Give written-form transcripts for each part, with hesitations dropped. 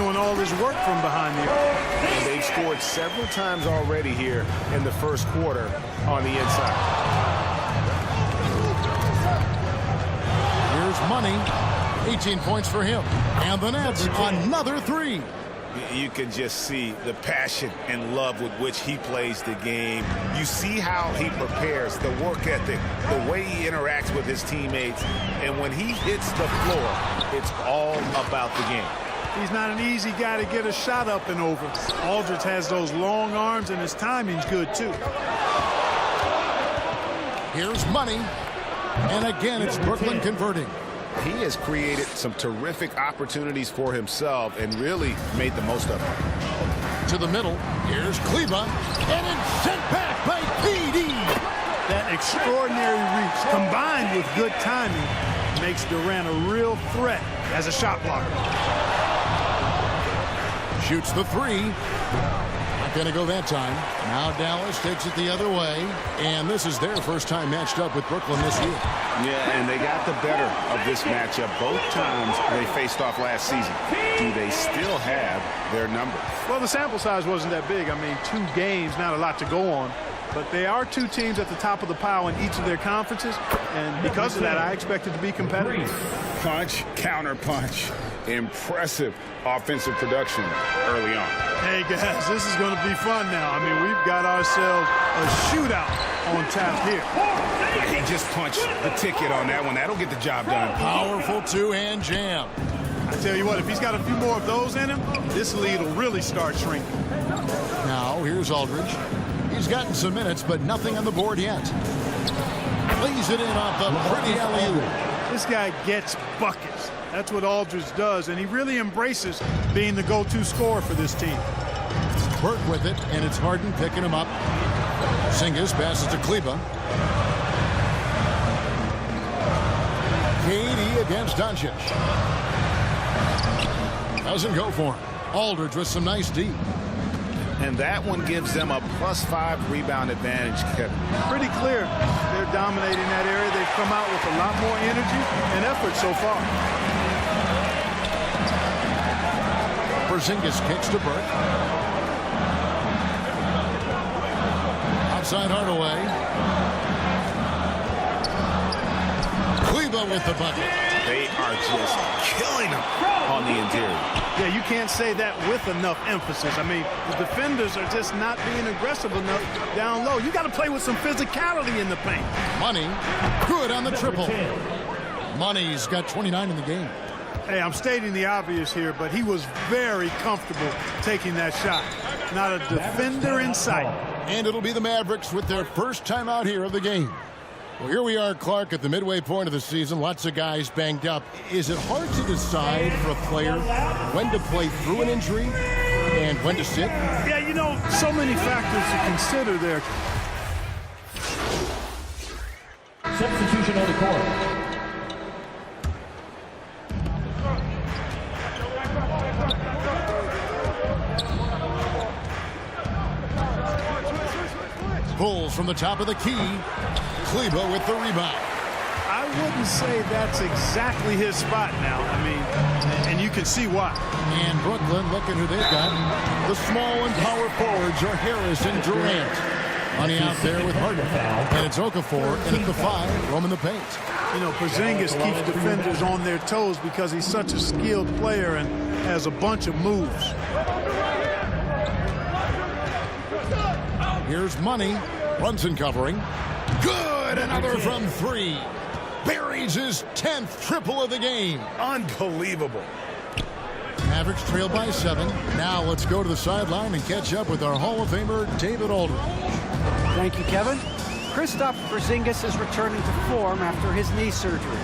doing all this work from behind the arc. And they've scored several times already here in the first quarter on the inside. Here's Money. 18 points for him. And the Nets, another three. You can just see the passion and love with which he plays the game. You see how he prepares, the work ethic, the way he interacts with his teammates. And when he hits the floor, it's all about the game. He's not an easy guy to get a shot up and over. Aldridge has those long arms, and his timing's good, too. Here's Money. And again, it's Brooklyn converting. He has created some terrific opportunities for himself and really made the most of them. To the middle, here's Kleba, and it's sent back by PD. That extraordinary reach combined with good timing makes Durant a real threat as a shot blocker. Shoots the three. Not going to go that time. Now Dallas takes it the other way, and this is their first time matched up with Brooklyn this year. Yeah, and they got the better of this matchup both times they faced off last season. Do they still have their number? Well, the sample size wasn't that big. I mean, 2 games, not a lot to go on. But they are 2 teams at the top of the pile in each of their conferences, and because of that, I expect it to be competitive. Punch, counter punch. Impressive offensive production early on. Hey, guys, this is going to be fun now. I mean, we've got ourselves a shootout on tap here. He just punched the ticket on that one. That'll get the job done. Powerful two-hand jam. I tell you what, if he's got a few more of those in him, this lead will really start shrinking. Now, here's Aldridge. He's gotten some minutes, but nothing on the board yet. Lays it in off the pretty alley-oop. This guy gets buckets. That's what Aldridge does, and he really embraces being the go-to scorer for this team. Burke with it, and it's Harden picking him up. Porzingis passes to Kleba. KD against Doncic. Doesn't go for him. Aldridge with some nice D. And that one gives them a +5 rebound advantage, Kevin. Pretty clear. They're dominating that area. They've come out with a lot more energy and effort so far. Porzingis kicks to Burke. Outside Hardaway. Kleba with the bucket. They are just killing them on the interior. Yeah, you can't say that with enough emphasis. I mean, the defenders are just not being aggressive enough down low. You got to play with some physicality in the paint. Money, good on the triple. Money's got 29 in the game. Hey, I'm stating the obvious here, but he was very comfortable taking that shot. Not a defender in sight. And it'll be the Mavericks with their first time out here of the game. Well, here we are, Clark, at the midway point of the season. Lots of guys banged up. Is it hard to decide for a player when to play through an injury and when to sit? Yeah, you know, so many factors to consider there. Substitution on the court. Pulls from the top of the key. Kleba with the rebound. I wouldn't say that's exactly his spot now. I mean, and you can see why. And Brooklyn, look at who they've got. The small and power forwards are Harris and Durant. Money out there with Harden. And it's Okafor, and at the 5, roaming the paint. You know, Porzingis keeps defenders on their toes because he's such a skilled player and has a bunch of moves. Here's Money. Brunson covering. Good! Another from 3. Buries his 10th triple of the game. Unbelievable. Mavericks trail by 7. Now let's go to the sideline and catch up with our Hall of Famer, David Aldridge. Thank you, Kevin. Kristaps Porzingis is returning to form after his knee surgery.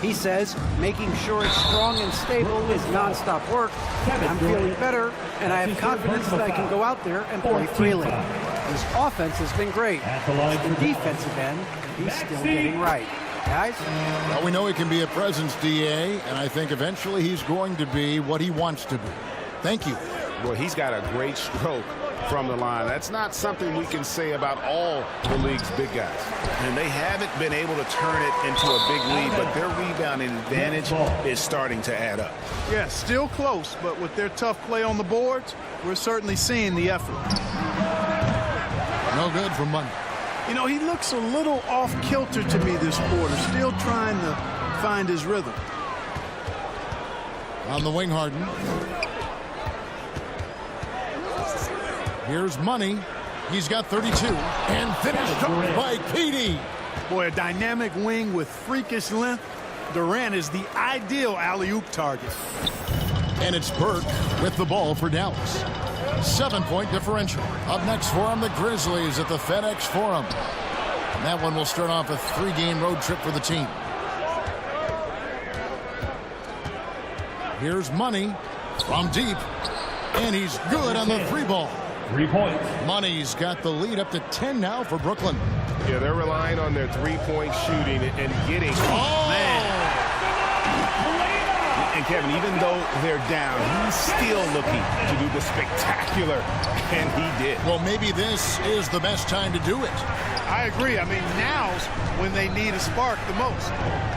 He says making sure it's strong and stable is nonstop work. I'm feeling better, and I have confidence that I can go out there and play freely. His offense has been great. The defensive end, he's still getting right. Guys? Well, we know he can be a presence, DA, and I think eventually he's going to be what he wants to be. Thank you. Well, he's got a great stroke from the line. That's not something we can say about all the league's big guys. And they haven't been able to turn it into a big lead, but their rebounding advantage is starting to add up. Yeah, still close, but with their tough play on the boards, we're certainly seeing the effort. No good for Money. You know, he looks a little off kilter to me this quarter, still trying to find his rhythm. On the wing, Harden. Here's Money. He's got 32. And finished off by KD. Boy, a dynamic wing with freakish length. Durant is the ideal alley-oop target. And it's Burke with the ball for Dallas. 7-point differential. Up next for him, the Grizzlies at the FedEx Forum. And that one will start off a 3-game road trip for the team. Here's Money from deep. And he's good on the 3-ball. 3 points. Money's got the lead up to 10 now for Brooklyn. Yeah, they're relying on their 3-point shooting and getting. Oh, man. And Kevin, even though they're down, he's still looking to do the spectacular, and he did. Well, maybe this is the best time to do it. I agree. I mean, now's when they need a spark the most.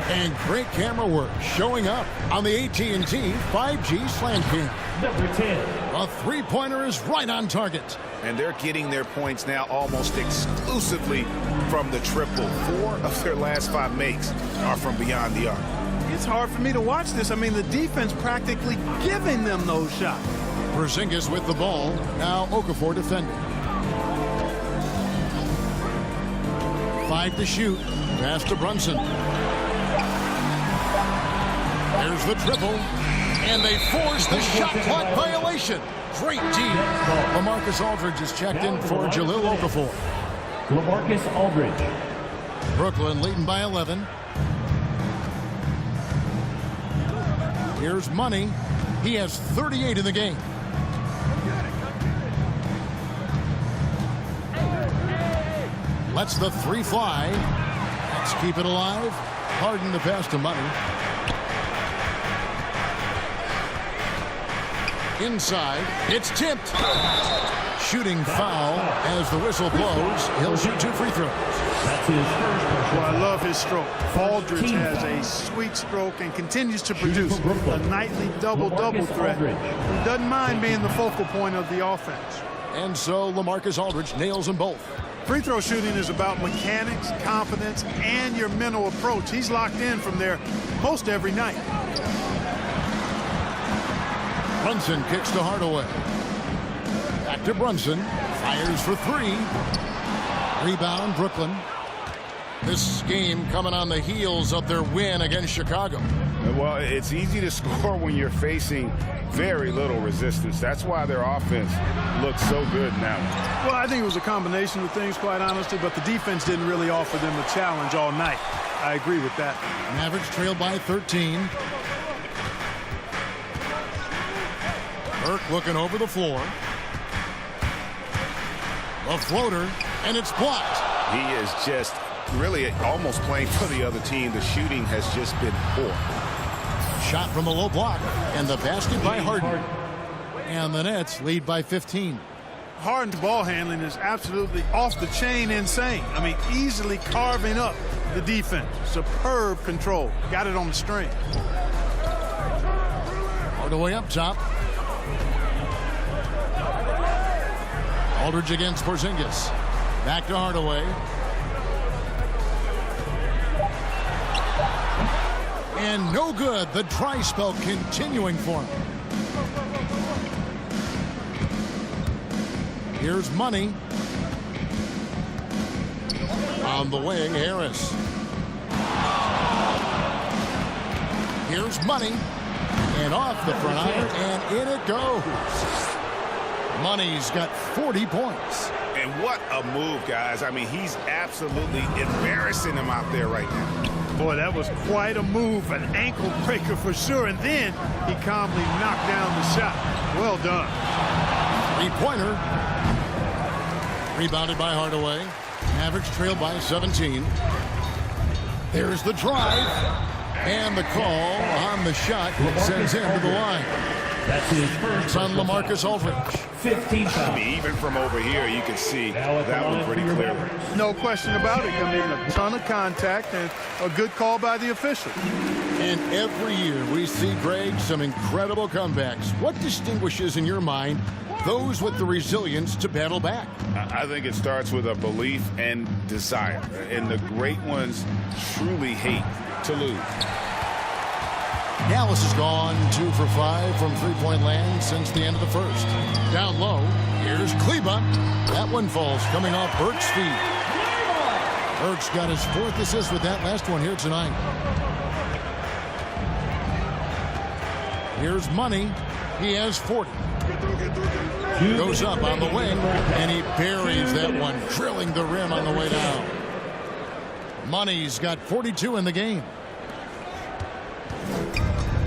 And great camera work showing up on the AT&T 5G Slam Cam. Number 10. A 3-pointer is right on target. And they're getting their points now almost exclusively from the triple. 4 of their last 5 makes are from beyond the arc. It's hard for me to watch this. I mean, the defense practically giving them those shots. Porzingis with the ball. Now Okafor defending. 5 to shoot. Pass to Brunson. There's the triple. And they force the shot clock violation. Great D. LaMarcus Aldridge is checked in for Jahlil Okafor. LaMarcus Aldridge. Brooklyn leading by 11. Here's Money. He has 38 in the game. Lets the 3 fly. Let's keep it alive. Harden the pass to Money. Inside. It's tipped. Shooting foul as the whistle blows. He'll shoot 2 free throws. That's his first. Well, I love his stroke. Aldridge has a sweet stroke and continues to produce a nightly double-double threat. He doesn't mind being the focal point of the offense. And so LaMarcus Aldridge nails them both. Free throw shooting is about mechanics, confidence, and your mental approach. He's locked in from there most every night. Brunson kicks to Hardaway. Back to Brunson. Fires for 3. Rebound, Brooklyn. This game coming on the heels of their win against Chicago. Well, it's easy to score when you're facing very little resistance. That's why their offense looks so good now. Well, I think it was a combination of things, quite honestly, but the defense didn't really offer them a challenge all night. I agree with that. Mavericks trailed by 13. Burke looking over the floor. A floater, and it's blocked. He is just really almost playing for the other team. The shooting has just been poor. Shot from the low block, and the basket by Harden. And the Nets lead by 15. Harden's ball handling is absolutely off the chain insane. I mean, easily carving up the defense. Superb control. Got it on the string. Hardaway up top. Aldridge against Porzingis. Back to Hardaway. And no good. The dry spell continuing for him. Here's Money. On the wing, Harris. Here's Money. And off the front iron, and in it goes. Money's got 40 points. And what a move, guys. I mean, he's absolutely embarrassing them out there right now. Boy, that was quite a move, an ankle breaker for sure. And then he calmly knocked down the shot. Well done. 3-pointer. Rebounded by Hardaway. Mavericks trailed by 17. There's the drive. And the call on the shot that sends him to the line. That's his first. It's on LaMarcus Aldridge. 15 I fouls. mean, even from over here, you can see Now at the that one line pretty for your clearly. Mavericks. No question about it. I mean, a ton of contact and a good call by the official. And every year we see, Greg, some incredible comebacks. What distinguishes, in your mind, those with the resilience to battle back? I think it starts with a belief and desire. And the great ones truly hate to lose. Dallas has gone 2 for 5 from three-point land since the end of the first. Down low, here's Kleba. That one falls coming off Burke's feet. Burke's got his 4th assist with that last one here tonight. Here's Money. He has 40. Goes up on the wing, and he buries that one, drilling the rim on the way down. Money's got 42 in the game.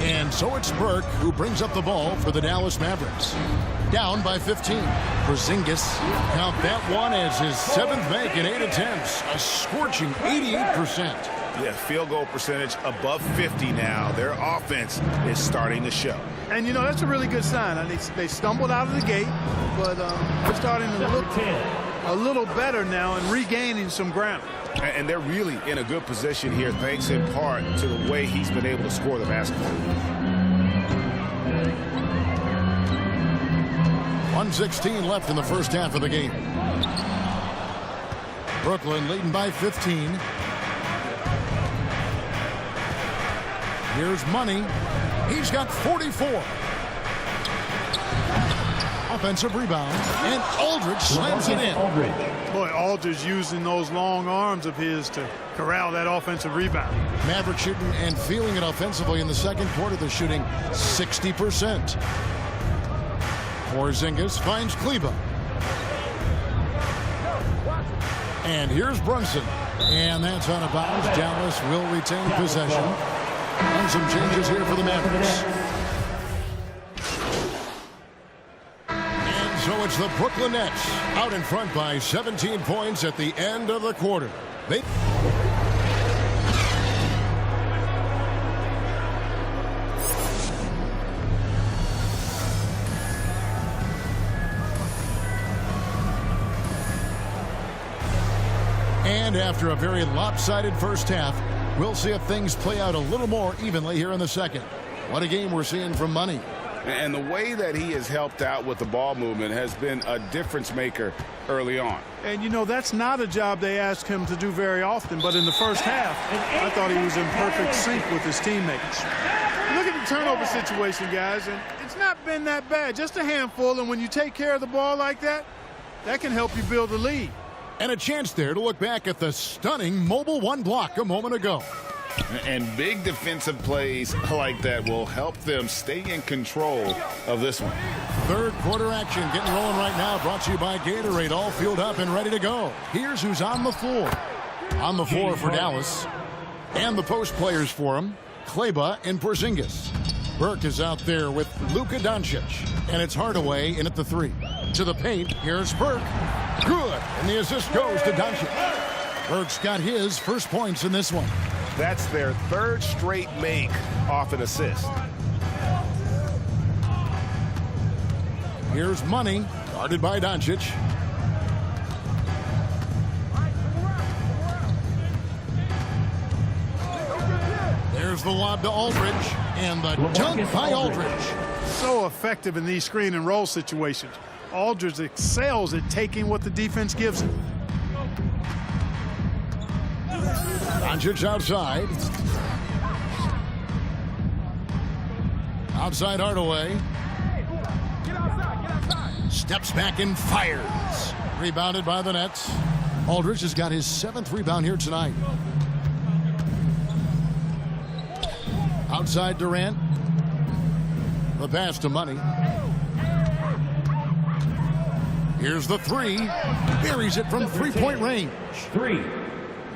And so it's Burke who brings up the ball for the Dallas Mavericks. Down by 15. Porzingis, count that one as his 7th make in 8 attempts. A scorching 88%. Yeah, field goal percentage above 50 now. Their offense is starting to show. And, you know, that's a really good sign. I mean, they stumbled out of the gate, but they're starting to look a little better now and regaining some ground. And they're really in a good position here, thanks in part to the way he's been able to score the basketball. 1:16 left in the first half of the game. Brooklyn leading by 15. Here's Money. He's got 44. Offensive rebound, and Aldridge slams it in. Boy, Aldridge using those long arms of his to corral that offensive rebound. Maverick shooting and feeling it offensively in the second quarter. They're shooting 60%. Porzingis finds Kleba. And here's Brunson. And that's out of bounds. Dallas will retain possession. And some changes here for the Mavericks. And so it's the Brooklyn Nets out in front by 17 points at the end of the quarter. And after a very lopsided first half, we'll see if things play out a little more evenly here in the second. What a game we're seeing from Money. And the way that he has helped out with the ball movement has been a difference maker early on. And, you know, that's not a job they ask him to do very often. But in the first half, I thought he was in perfect sync with his teammates. Look at the turnover situation, guys, and it's not been that bad. Just a handful, and when you take care of the ball like that, that can help you build a lead. And a chance there to look back at the stunning mobile one block a moment ago. And big defensive plays like that will help them stay in control of this one. Third quarter action getting rolling right now, brought to you by Gatorade, all fueled up and ready to go. Here's who's on the floor. On the floor for Dallas. And the post players for him, Kleba and Porzingis. Burke is out there with Luka Doncic. And it's Hardaway in at the 3. To the paint, here's Burke. Good, and the assist goes to Doncic. Burke's got his first points in this one. That's their third straight make off an assist. Here's Money, guarded by Doncic. There's the lob to Aldridge, and the dunk by Aldridge. So effective in these screen and roll situations. Aldridge excels at taking what the defense gives him. Doncic outside. Outside Hardaway. Steps back and fires. Rebounded by the Nets. Aldridge has got his 7th rebound here tonight. Outside Durant. The pass to Money. Here's the 3. Buries it from three-point range. 3.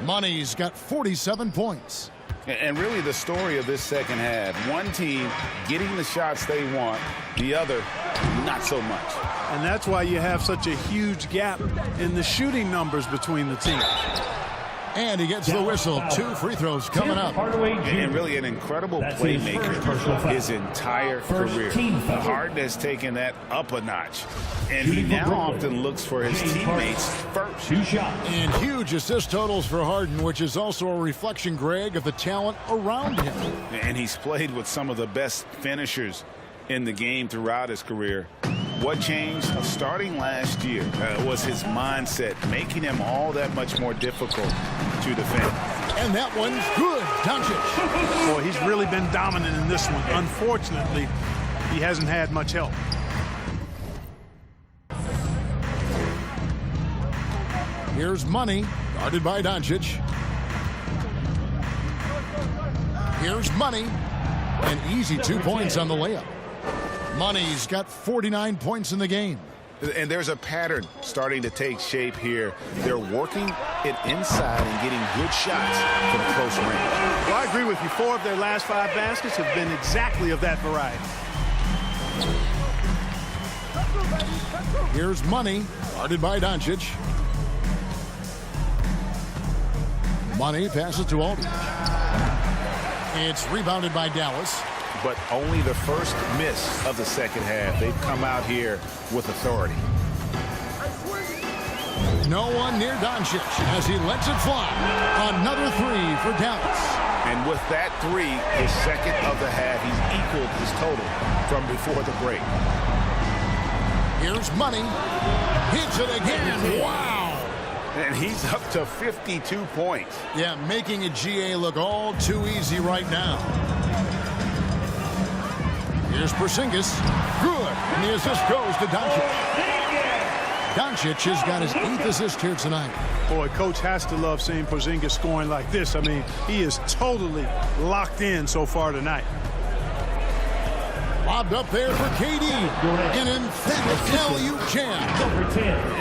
Money's got 47 points. And really the story of this second half, one team getting the shots they want, the other not so much. And that's why you have such a huge gap in the shooting numbers between the teams. And he gets the whistle. 2 free throws coming up. And really an incredible playmaker his entire career. Harden has taken that up a notch. And he now often looks for his teammates first. And huge assist totals for Harden, which is also a reflection, Greg, of the talent around him. And he's played with some of the best finishers in the game throughout his career. What changed starting last year was his mindset, making him all that much more difficult to defend. And that one's good. Doncic. Boy, he's really been dominant in this one. Unfortunately, he hasn't had much help. Here's Money, guarded by Doncic. Here's Money. An easy 2 points on the layup. Money's got 49 points in the game. And there's a pattern starting to take shape here. They're working it inside and getting good shots from close range. Well, I agree with you. 4 of their last 5 baskets have been exactly of that variety. Here's Money, guarded by Doncic. Money passes to Aldridge. It's rebounded by Dallas. But only the first miss of the second half. They've come out here with authority. No one near Doncic as he lets it fly. Another 3 for Dallas. And with that 3, his second of the half, he's equaled his total from before the break. Here's Money. Hits it again. Wow. And he's up to 52 points. Yeah, making a GA look all too easy right now. Here's Porzingis. Good. And the assist goes to Doncic. Doncic has got his 8th assist here tonight. Boy, coach has to love seeing Porzingis scoring like this. I mean, he is totally locked in so far tonight. Lobbed up there for KD. An emphatic alley-oop jam.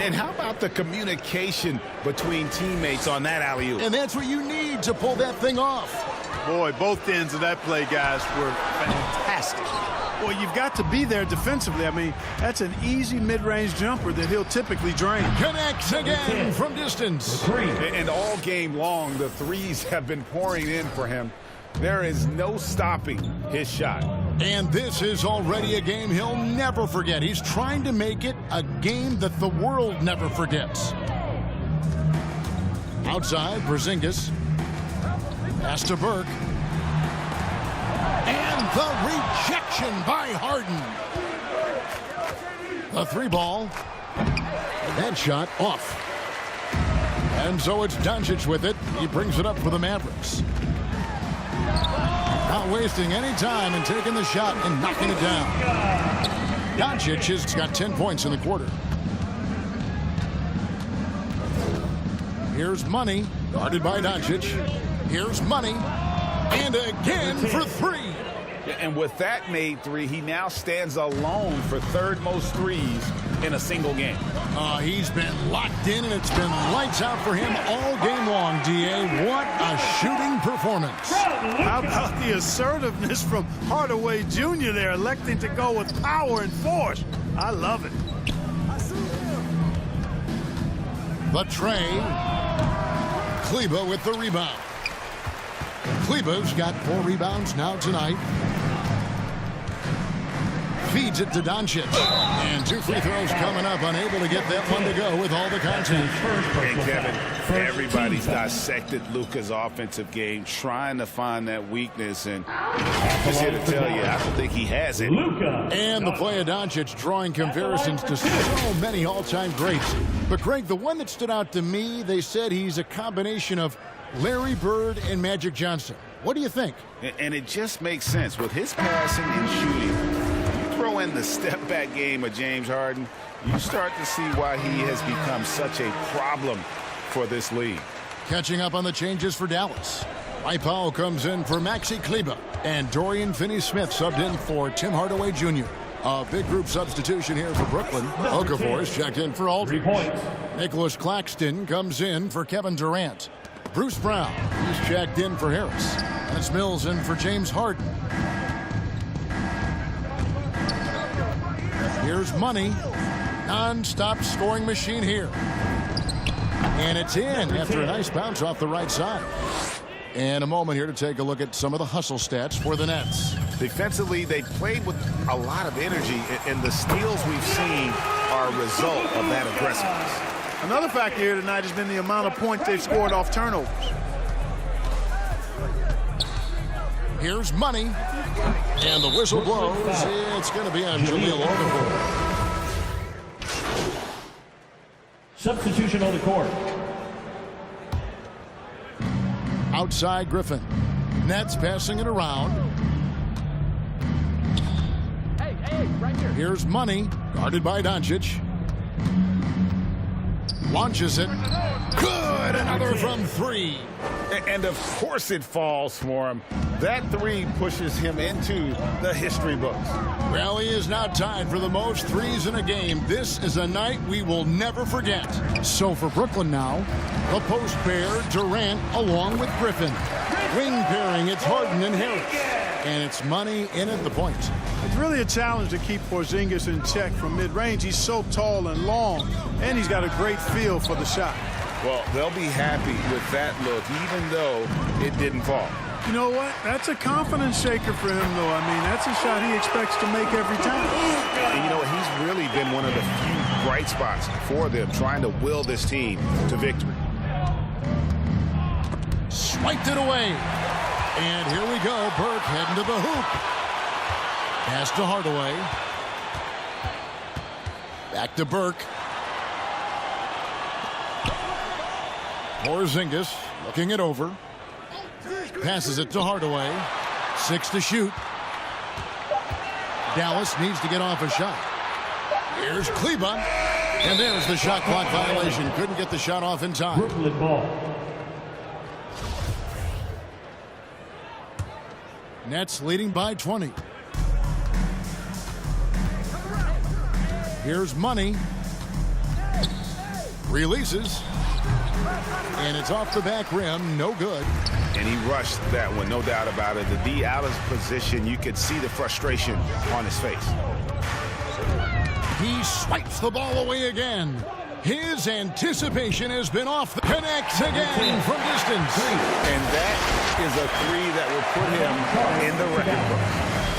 And how about the communication between teammates on that alley-oop? And that's what you need to pull that thing off. Boy, both ends of that play, guys, were fantastic. Boy, you've got to be there defensively. I mean, that's an easy mid-range jumper that he'll typically drain. Connects again from distance. And all game long, the threes have been pouring in for him. There is no stopping his shot. And this is already a game he'll never forget. He's trying to make it a game that the world never forgets. Outside, Porzingis. Pass to Burke. And the rejection by Harden. The 3-ball. That shot off. And so it's Doncic with it. He brings it up for the Mavericks. Not wasting any time and taking the shot and knocking it down. Doncic has got 10 points in the quarter. Here's Money, guarded by Doncic. Here's Money, and again for 3. And with that made 3, he now stands alone for 3rd most threes in a single game. He's been locked in, and it's been lights out for him all game long, D.A. What a shooting performance. How about the assertiveness from Hardaway Jr. there, electing to go with power and force. I love it. The tray. Kleber with the rebound. Kleber's got 4 rebounds now tonight. Feeds it to Doncic. And 2 free throws coming up, unable to get that one to go with all the contact. And Kevin, everybody's dissected Luka's offensive game, trying to find that weakness. And I'm just here to tell you, I don't think he has it. And the play of Doncic drawing comparisons to so many all-time greats. But Greg, the one that stood out to me, they said he's a combination of Larry Bird and Magic Johnson. What do you think? And it just makes sense. With his passing and shooting, throw in the step-back game of James Harden, you start to see why he has become such a problem for this league. Catching up on the changes for Dallas. Mike Powell comes in for Maxi Kleber, and Dorian Finney-Smith subbed in for Tim Hardaway Jr. A big group substitution here for Brooklyn. Okafor's checked in for Aldridge. Nicholas Claxton comes in for Kevin Durant. Bruce Brown, he's checked in for Harris. And it's Mills in for James Harden. Here's Money. Non-stop scoring machine here. And it's in after a nice bounce off the right side. And a moment here to take a look at some of the hustle stats for the Nets. Defensively, they played with a lot of energy, and the steals we've seen are a result of that aggressiveness. Another factor here tonight has been the amount of points they've scored off turnovers. Here's money. And the whistle blows. It's going to be on Jaleel Okafor. Substitution on the court. Outside Griffin. Nets passing it around. Hey, right here. Here's money. Guarded by Doncic. Launches it. Good. Another from three. And of course it falls for him. That three pushes him into the history books. Well, he is now tied for the most threes in a game. This is a night we will never forget. So for Brooklyn now, the post pair, Durant along with Griffin. Wing pairing, it's Harden and Harris. And it's money in at the point. It's really a challenge to keep Porzingis in check from mid-range. He's so tall and long, and he's got a great feel for the shot. Well, they'll be happy with that look, even though it didn't fall. You know what? That's a confidence shaker for him, though. I mean, that's a shot he expects to make every time. And you know, he's really been one of the few bright spots for them, trying to will this team to victory. Swiped it away. And here we go. Burke heading to the hoop. Pass to Hardaway. Back to Burke. Porzingis looking it over. Passes it to Hardaway. 6 to shoot. Dallas needs to get off a shot. Here's Kleba. And there's the shot clock violation. Couldn't get the shot off in time. Brooklyn ball. Nets leading by 20. Here's money. Releases. And it's off the back rim. No good. And he rushed that one, no doubt about it. The D out of position, you could see the frustration on his face. He swipes the ball away again. His anticipation has been off. Connects again from distance. And that is a three that will put him in the record book.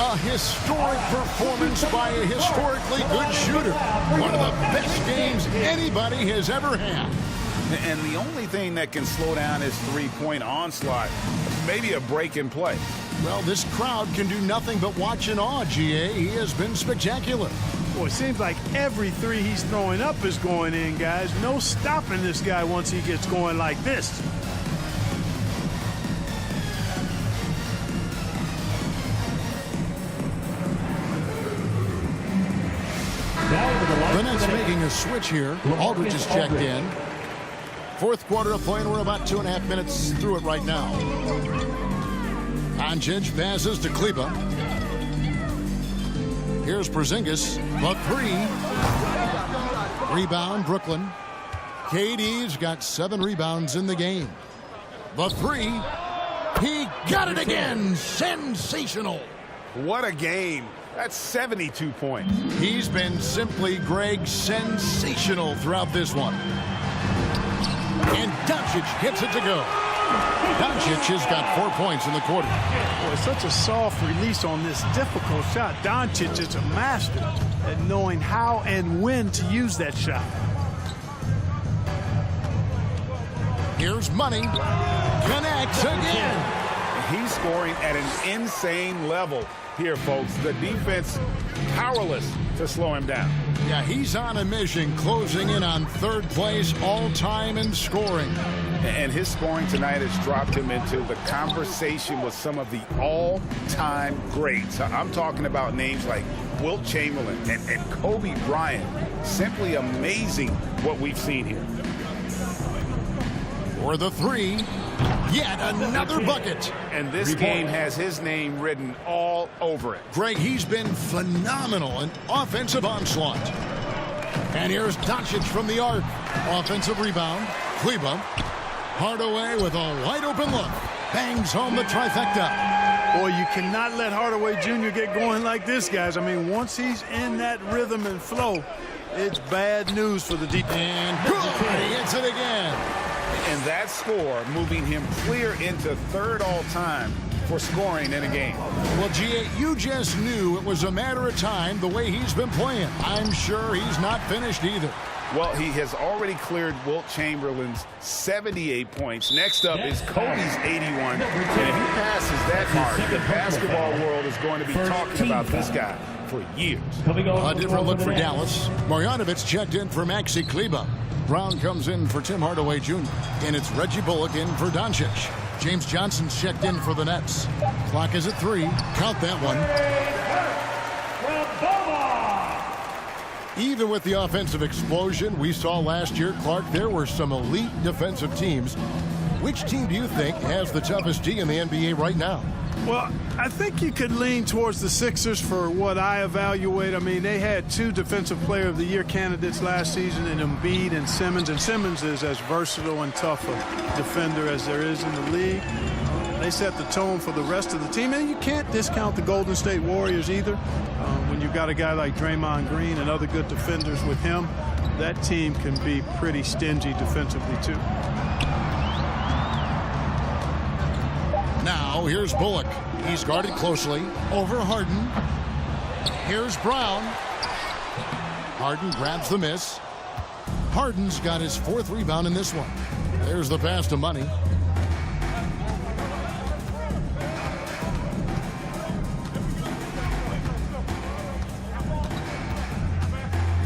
A historic performance by a historically good shooter. One of the best games anybody has ever had. And the only thing that can slow down his three-point onslaught, maybe a break in play. Well, this crowd can do nothing but watch in awe, GA. He has been spectacular. Boy, it seems like every three he's throwing up is going in, guys. No stopping this guy once he gets going like this. The Nets making a switch here. Aldridge is checked in. Fourth quarter of play, and we're about 2.5 minutes through it right now. Doncic passes to Kleba. Here's Porzingis. The three. Rebound, Brooklyn. KD's got 7 rebounds in the game. The three. He got it again. Sensational. What a game. That's 72 points. He's been simply, Greg, sensational throughout this one. And Doncic gets it to go. Doncic has got 4 points in the quarter. Boy, such a soft release on this difficult shot. Doncic is a master at knowing how and when to use that shot. Here's money. Connects again. He's scoring at an insane level here, folks. The defense powerless to slow him down. Yeah, he's on a mission, closing in on third place all-time in scoring. And his scoring tonight has dropped him into the conversation with some of the all-time greats. I'm talking about names like Wilt Chamberlain and Kobe Bryant. Simply amazing what we've seen here. For the three, yet another bucket. And this game has his name written all over it. Greg, he's been phenomenal. An offensive onslaught. And here's Doncic from the arc. Offensive rebound. Kleba. Hardaway with a wide open look. Bangs home the trifecta. Boy, you cannot let Hardaway Jr. get going like this, guys. I mean, once he's in that rhythm and flow, It's bad news for the defense. And good. He hits it again. And that score moving him clear into third all-time for scoring in a game. Well, G8, you just knew it was a matter of time the way he's been playing. I'm sure he's not finished either. Well, he has already cleared Wilt Chamberlain's 78 points. Next up is Kobe's 81. And if he passes that mark, the basketball world is going to be talking about this guy for years. A different look for Dallas. Marjanovic checked in for Maxi Kleber. Brown comes in for Tim Hardaway Jr. And it's Reggie Bullock in for Doncic. James Johnson's checked in for the Nets. Clock is at 3. Count that one. Even with the offensive explosion we saw last year, Clark, there were some elite defensive teams. Which team do you think has the toughest D in the NBA right now? Well, I think you could lean towards the Sixers for what I evaluate. I mean, they had 2 Defensive Player of the Year candidates last season in Embiid and Simmons. And Simmons is as versatile and tough a defender as there is in the league. They set the tone for the rest of the team. And you can't discount the Golden State Warriors either. When you've got a guy like Draymond Green and other good defenders with him, that team can be pretty stingy defensively too. Now, here's Bullock. He's guarded closely. Over Harden. Here's Brown. Harden grabs the miss. Harden's got his 4th rebound in this one. There's the pass to Money.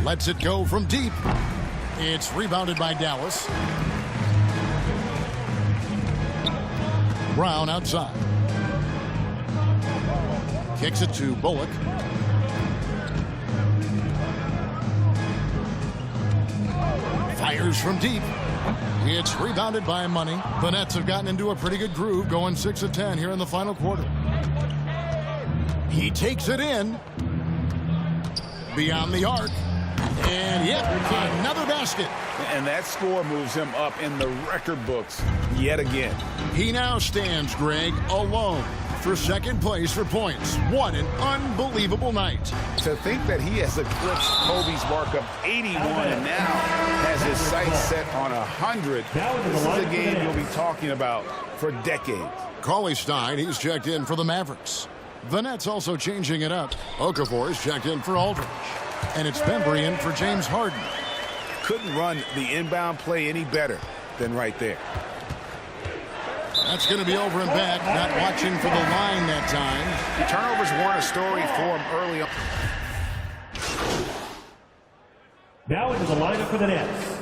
Lets it go from deep. It's rebounded by Dallas. Brown outside. Kicks it to Bullock. Fires from deep. It's rebounded by Money. The Nets have gotten into a pretty good groove, going 6 of 10 here in the final quarter. He takes it in. Beyond the arc. And yet, another basket. And that score moves him up in the record books yet again. He now stands, Greg, alone for 2nd place for points. What an unbelievable night. To think that he has eclipsed Kobe's mark of 81 and now has his sights set on 100. This is a game you'll be talking about for decades. Cauley-Stein, he's checked in for the Mavericks. The Nets also changing it up. Okafor is checked in for Aldridge. And it's Bembry in for James Harden. Couldn't run the inbound play any better than right there. That's going to be over and back. Not watching for the line that time. The turnovers weren't a story for him early on. Now into the lineup for the Nets.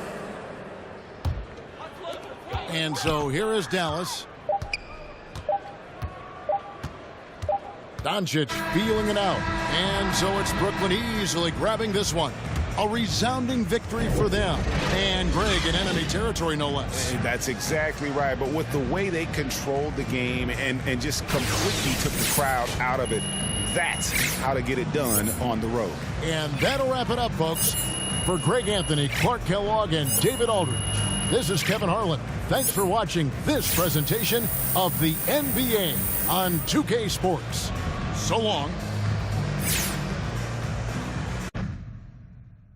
And so here is Dallas. Doncic feeling it out. And so it's Brooklyn easily grabbing this one. A resounding victory for them. And Greg in enemy territory, no less. That's exactly right. But with the way they controlled the game and just completely took the crowd out of it, that's how to get it done on the road. And that'll wrap it up, folks. For Greg Anthony, Clark Kellogg, and David Aldridge, this is Kevin Harlan. Thanks for watching this presentation of the NBA on 2K Sports. So long.